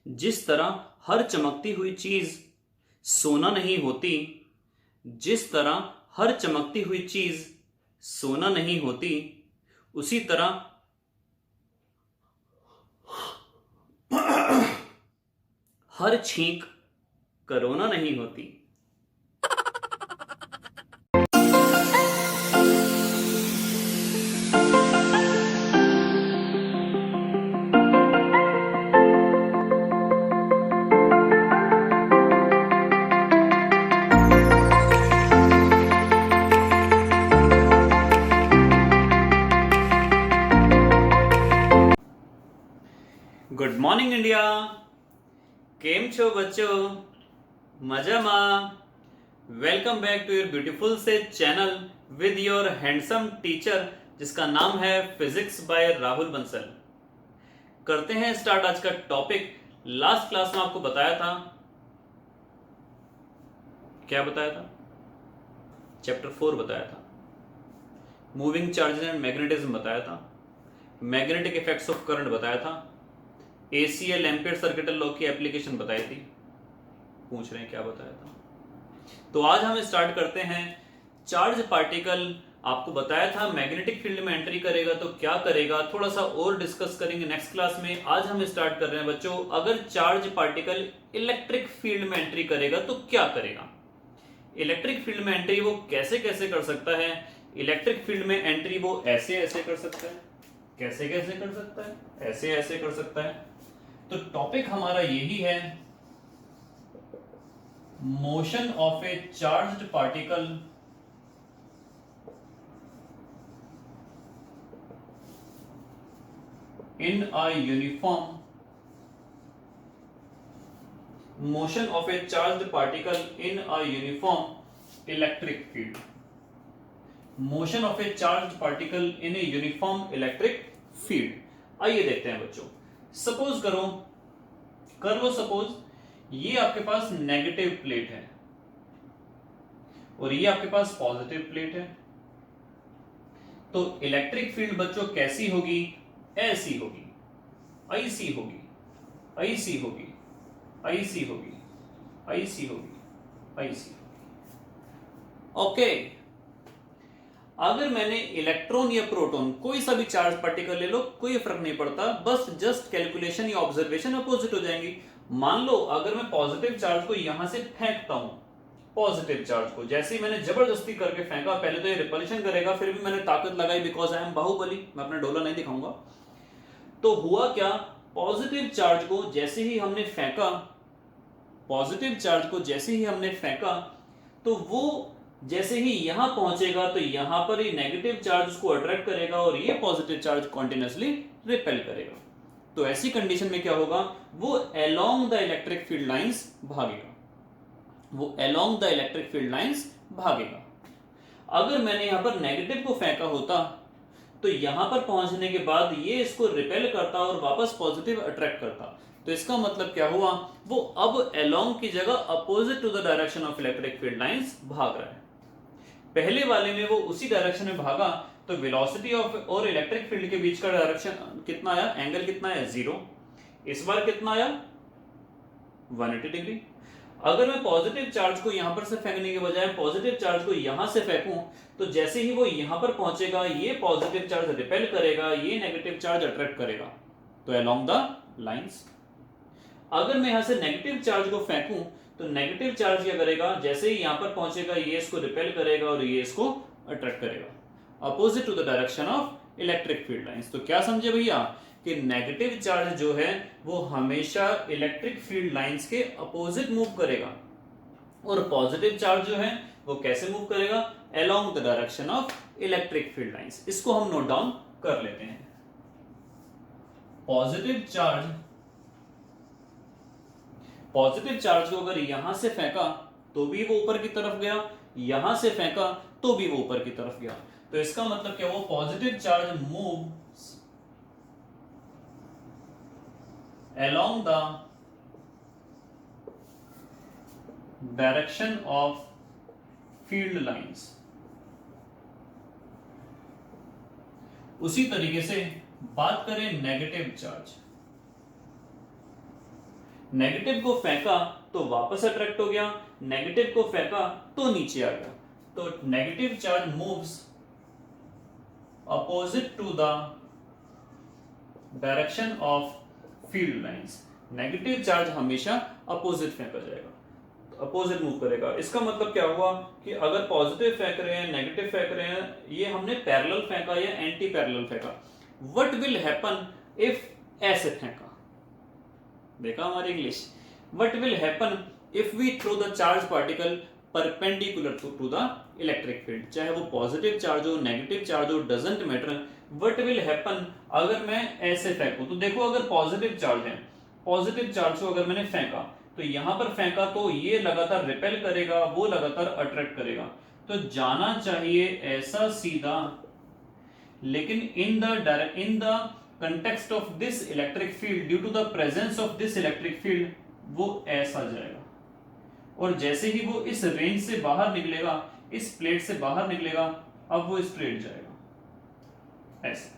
जिस तरह हर चमकती हुई चीज सोना नहीं होती, जिस तरह हर चमकती हुई चीज सोना नहीं होती, उसी तरह हर छींक कोरोना नहीं होती। Good morning India. केम छो बच्चों, मजाમાં? Welcome back to your beautiful से channel with your handsome teacher जिसका नाम है फिजिक्स बाय राहुल बंसल। करते हैं स्टार्ट आज का टॉपिक। लास्ट क्लास में आपको बताया था, क्या बताया था? चैप्टर 4 बताया था, मूविंग चार्जेस एंड मैग्नेटिज्म बताया था, मैग्नेटिक इफेक्ट्स ऑफ करंट बताया था, ACL एम्पियर सर्किटल लॉ की एप्लीकेशन बताई थी। पूछ रहे हैं क्या बताया था। तो आज हम स्टार्ट करते हैं। चार्ज पार्टिकल आपको बताया था मैग्नेटिक फील्ड में एंट्री करेगा तो क्या करेगा, थोड़ा सा और डिस्कस करेंगे नेक्स्ट क्लास में। आज हम स्टार्ट कर रहे हैं बच्चों, अगर चार्ज पार्टिकल इलेक्ट्रिक फील्ड में एंट्री करेगा तो क्या करेगा। इलेक्ट्रिक फील्ड में एंट्री वो कैसे कैसे कर सकता है। इलेक्ट्रिक फील्ड में एंट्री वो ऐसे ऐसे कर सकता है, कैसे कैसे कर सकता है, ऐसे ऐसे कर सकता है। तो टॉपिक हमारा यही है, motion of A charged particle in a uniform, motion of A charged particle in a uniform electric field, motion of A charged particle in a uniform electric field. आइए देखते हैं बच्चों। सपोज कर लो सपोज ये आपके पास नेगेटिव प्लेट है और ये आपके पास पॉजिटिव प्लेट है। तो इलेक्ट्रिक फील्ड बच्चों कैसी होगी? ऐसी होगी, ऐसी होगी, ऐसी होगी, ऐसी होगी, ऐसी होगी, ऐसी। ओके, अगर मैंने इलेक्ट्रॉन या प्रोटॉन कोई सा भी चार्ज पार्टिकल ले लो, कोई फर्क नहीं पड़ता, बस जस्ट कैलकुलेशन या ऑब्जर्वेशन अपोजिट हो जाएंगी। मान लो अगर मैं पॉजिटिव चार्ज को यहां से फेंकता हूं, पॉजिटिव चार्ज को जैसे ही मैंने जबरदस्ती करके फेंका, पहले तो ये रिपल्शन करेगा, फिर भी मैंने ताकत लगाई बिकॉज आई एम बाहुबली, मैं अपना डोला नहीं दिखाऊंगा। तो हुआ क्या, पॉजिटिव चार्ज को जैसे ही हमने फेंका, पॉजिटिव चार्ज को जैसे ही हमने फेंका, तो वो जैसे ही यहां पहुंचेगा तो यहां पर ही नेगेटिव चार्ज को अट्रैक्ट करेगा और ये पॉजिटिव चार्ज कॉन्टिन्यूसली रिपेल करेगा। तो ऐसी कंडीशन में क्या होगा, वो along the electric field lines भागेगा, वो along the electric field lines भागेगा। अगर मैंने यहां पर नेगेटिव को फेंका होता तो यहां पर पहुंचने के बाद ये इसको रिपेल करता और वापस पॉजिटिव अट्रैक्ट करता। तो इसका मतलब क्या हुआ, वो अब अलोंग की जगह opposite to the direction of electric field lines भाग रहा है। पहले वाले में वो उसी डायरेक्शन में भागा तो वेलोसिटी ऑफ और इलेक्ट्रिक फील्ड के बीच का डायरेक्शन कितना आया, एंगल कितना आया, 0। इस बार कितना आया, 180 डिग्री। अगर मैं पॉजिटिव चार्ज को यहां पर से फेंकने के बजाय पॉजिटिव चार्ज को यहां से फेंकूं, तो जैसे ही वो यहां पर पहुंचेगा ये पॉजिटिव चार्ज रिपेल करेगा, ये नेगेटिव चार्ज अट्रैक्ट करेगा, तो अलोंग द लाइंस। अगर मैं यहां से नेगेटिव चार्ज को फेंकूं तो नेगेटिव चार्ज क्या करेगा, जैसे ही यहां पर पहुंचेगा ये इसको रिपेल करेगा और ये इसको अट्रैक्ट करेगा, opposite to the direction of electric field lines. तो क्या समझे भैया कि नेगेटिव चार्ज जो है वो हमेशा इलेक्ट्रिक फील्ड लाइंस के अपोजिट मूव करेगा और पॉजिटिव चार्ज जो है वो कैसे मूव करेगा, along the direction of electric field lines. इसको हम नोट डाउन कर लेते हैं। पॉजिटिव चार्ज को अगर यहां से फेंका तो भी वो ऊपर की तरफ गया, यहां से फेंका तो भी वो ऊपर की तरफ गया। तो इसका मतलब क्या, वो positive charge moves along the direction of field lines। उसी तरीके से बात करें नेगेटिव चार्ज, नेगेटिव को फेंका तो वापस अट्रैक्ट हो गया, नेगेटिव को फेंका तो नीचे आ गया। तो negative charge moves opposite to the direction of field lines. Negative charge हमेशा अपोजिट फेंका जाएगा, अपोजिट मूव करेगा। इसका मतलब क्या हुआ कि अगर पॉजिटिव फेंक रहे हैं, नेगेटिव फेंक रहे हैं, ये हमने पैरेलल फेंका या एंटी पैरेलल फेंका, व्हाट विल हैपन इफ ऐसे फेंका। देखा हमारी English, what will happen if we throw the charge particle perpendicular to the electric field. चाहे वो पॉजिटिव चार्ज हो, नेगेटिव चार्ज हो, doesn't matter. What will happen अगर मैं ऐसे फेंकूं, तो देखो अगर पॉजिटिव चार्ज है, पॉजिटिव चार्ज को अगर मैंने फेंका तो यहां पर फेंका तो ये लगातार रिपेल करेगा, वो लगातार अट्रैक्ट करेगा, तो जाना चाहिए ऐसा सीधा, लेकिन in the context of this electric field, due to the presence of this electric field, वो ऐसा जाएगा। और जैसे ही वो इस रेंज से बाहर निकलेगा, इस प्लेट से बाहर निकलेगा, अब वो स्ट्रेट जाएगा ऐसे।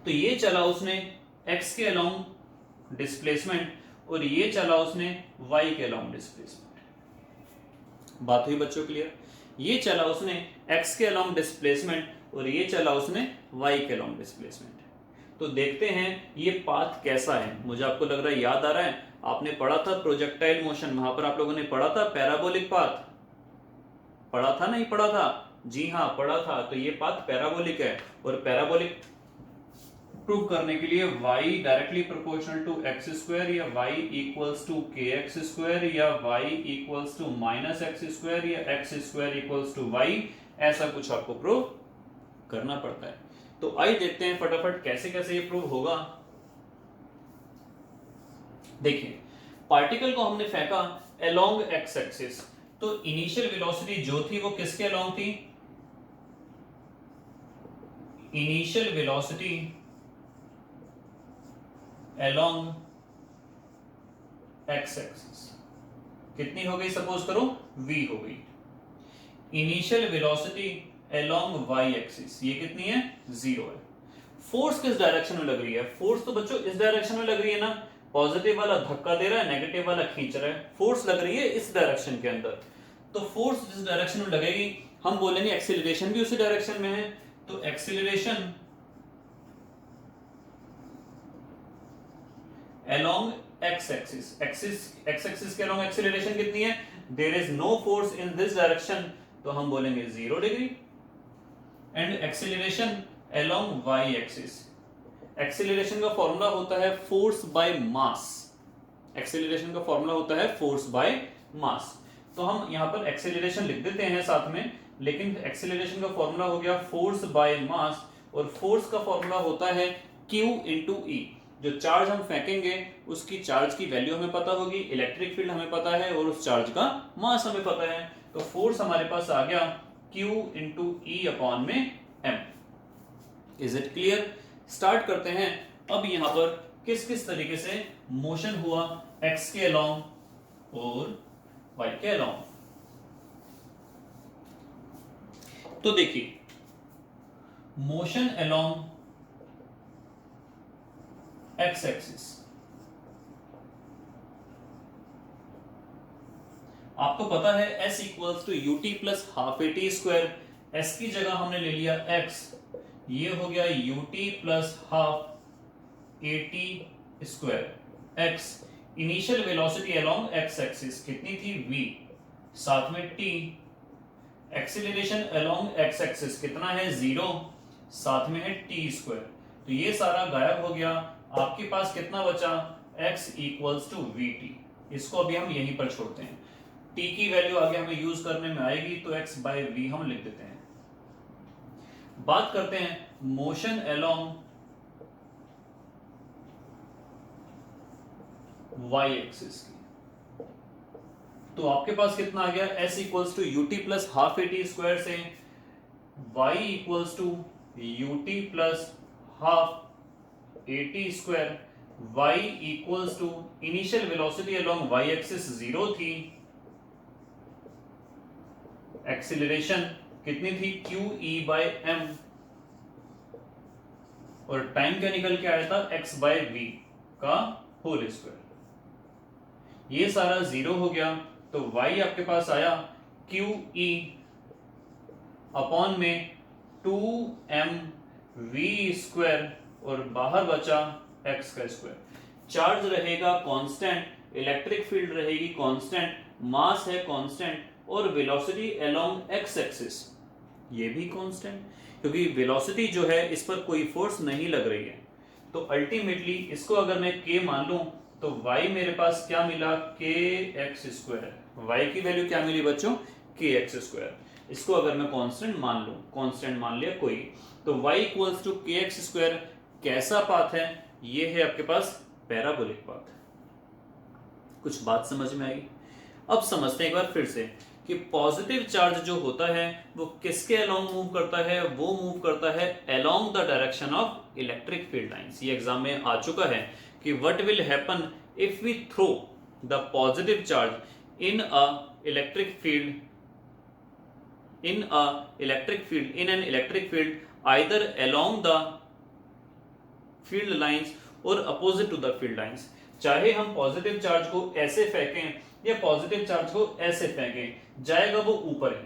तो ये चला उसने x के अलोंग डिस्प्लेसमेंट और ये चला उसने y के अलोंग डिस्प्लेसमेंट। बात हुई बच्चों क्लियर? ये चला उसने x के अलोंग डिस्प्लेसमेंट और ये चला उसने y के अलोंग डिस्प्लेसमेंट। तो देखते हैं ये पाथ कैसा है। मुझे आपको लग रहा है याद आ रहा है, आपने पढ़ा था प्रोजेक्टाइल मोशन, वहां पर आप लोगों ने पढ़ा था पैराबोलिक पाथ, पढ़ा था नहीं पढ़ा था? जी हाँ पढ़ा था। तो ये पाथ पैराबोलिक है और पैराबोलिक प्रूव करने के लिए y directly proportional to X square या y equals to K X square या y equals to minus X square या X square equals to y, ऐसा कुछ आपको प्रूव करना पड़ता है। तो आइए देखते हैं फटाफट कैसे कैसे ये प्रूव होगा। देखिए पार्टिकल को हमने फेंका अलोंग एक्स एक्सिस, तो इनिशियल वेलोसिटी जो थी वो किसके अलोंग थी? Initial velocity along x axis कितनी हो गई? सपोज करो v हो गई। Initial velocity along y axis ये कितनी है? 0 है। फोर्स किस डायरेक्शन में लग रही है? फोर्स तो बच्चों इस डायरेक्शन में लग रही है ना, पॉजिटिव वाला धक्का दे रहा है, नेगेटिव वाला खींच रहा है, फोर्स लग रही है इस डायरेक्शन के अंदर। तो फोर्स जिस डायरेक्शन में लगेगी हम बोलेंगे एक्सीलरेशन भी उसी डायरेक्शन में है, तो acceleration along x axis, x axis के along acceleration कितनी है? There is no force in this direction, तो हम बोलेंगे 0 degree. and acceleration along y axis, acceleration का फॉर्मूला होता है force by mass, acceleration का फॉर्मूला होता है force by mass। तो हम यहाँ पर acceleration लिख देते हैं साथ में, लेकिन acceleration का फॉर्मूला हो गया force by mass और force का फॉर्मूला होता है q into e। जो चार्ज हम फेंकेंगे उसकी चार्ज की वैल्यू हमें पता होगी, इलेक्ट्रिक फील्ड हमें पता है और उस चार्ज का मास हमें पता है। तो फोर्स हमारे पास आ गया Q इंटू ई अपॉन में m। Is it clear? Start करते हैं। अब यहां पर किस किस तरीके से मोशन हुआ x के अलोंग और y के अलोंग। तो देखिए मोशन अलोंग एक्स एक्सिस, आपको पता है s equals to u t plus half a t square. s की जगह हमने ले लिया x, ये हो गया you t plus half a t square x। Initial velocity along x axis कितनी थी? v, साथ में t। Acceleration along x axis कितना है? 0, साथ में है टी स्क्वायर। तो ये सारा गायब हो गया, आपके पास कितना बचा? x equals to v t. इसको अभी हम यहीं per छोड़ते हैं, t की वैल्यू आगे हमें यूज करने में आएगी, तो x बाय v हम लिख देते हैं। बात करते हैं मोशन अलोंग y एक्सिस की। तो आपके पास कितना आ गया? s equals to u t plus half a t square से y equals to u t plus half a t square, y equals to initial velocity along y axis 0 थी, acceleration कितनी थी? q e बाय m, और time क्या निकल के आया था? x बाय v का होल स्क्वायर। ये सारा जीरो हो गया, तो y आपके पास आया क्यू ई अपॉन में 2mv² और बाहर बचा x का स्क्वायर। चार्ज रहेगा कांस्टेंट, इलेक्ट्रिक फील्ड रहेगी कांस्टेंट, मास है कांस्टेंट और वेलोसिटी अलोंग x एक्सिस ये भी कांस्टेंट, क्योंकि वेलोसिटी जो है इस पर कोई फोर्स नहीं लग रही है। तो अल्टीमेटली इसको अगर मैं k मान लूं तो y मेरे पास क्या मिला, kx²। y की वैल्यू क्या मिली बच्चों, kx²। इसको अगर मैं कांस्टेंट मान लूं, कांस्टेंट मान लिया कोई, तो y इक्वल्स टू kx²। कैसा पाथ है, ये है आपके पास पैराबोलिक पाथ। कुछ बात समझ में आई? अब समझते हैं एक बार फिर से कि पॉजिटिव चार्ज जो होता है वो किसके अलोंग मूव करता है, वो मूव करता है along the direction of electric field lines. ये एग्जाम में आ चुका है कि what will happen if we throw the positive charge in a electric field in an electric field either along the field lines और opposite to the field lines। चाहे हम positive charge को ऐसे फेंकें या पॉजिटिव चार्ज को ऐसे फेंकें, जाएगा वो ऊपर ही।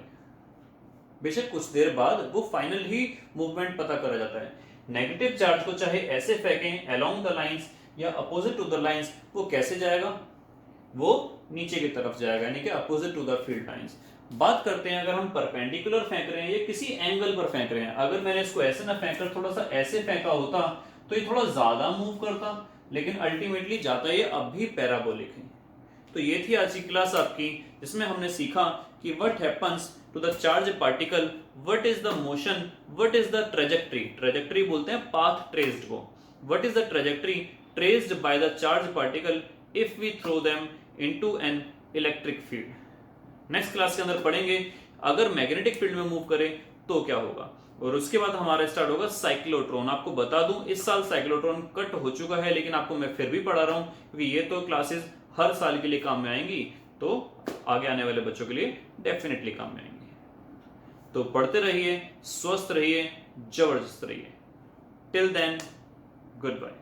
बेशक कुछ देर बाद वो फाइनल ही मूवमेंट पता करा जाता है। नेगेटिव चार्ज को चाहे ऐसे फेंकें along the lines या opposite to the lines, वो कैसे जाएगा, वो नीचे की तरफ जाएगा, यानी कि opposite to the field lines। बात करते हैं अगर हम परपेंडिकुलर फेंक रहे हैं या किसी एंगल पर फेंक रहे हैं, अगर मैंने इसको ऐसे ना फेंककर थोड़ा सा ऐसे फेंका होता तो ये थोड़ा ज्यादा मूव करता, लेकिन अल्टीमेटली जाता ये अब भी पैराबोलिक है। तो ये थी आज की क्लास आपकी, जिसमें हमने सीखा कि what happens to the charge particle, what is the motion, what is the trajectory, trajectory बोलते हैं पाथ ट्रेस्ड को, what is the trajectory traced by the charge particle if we throw them into an electric field. Next class के अंदर पढ़ेंगे अगर magnetic field में move करें तो क्या होगा, और उसके बाद हमारा स्टार्ट होगा साइक्लोट्रॉन। आपको बता दूं इस साल साइक्लोट्रॉन कट हो चुका है, लेकिन आपको मैं फिर भी पढ़ा रहा हूं क्योंकि ये तो क्लासेस हर साल के लिए काम में आएंगी, तो आगे आने वाले बच्चों के लिए डेफिनेटली काम में आएंगी। तो पढ़ते रहिए, स्वस्थ रहिए, जबरदस्त रहिए। Till then, good bye.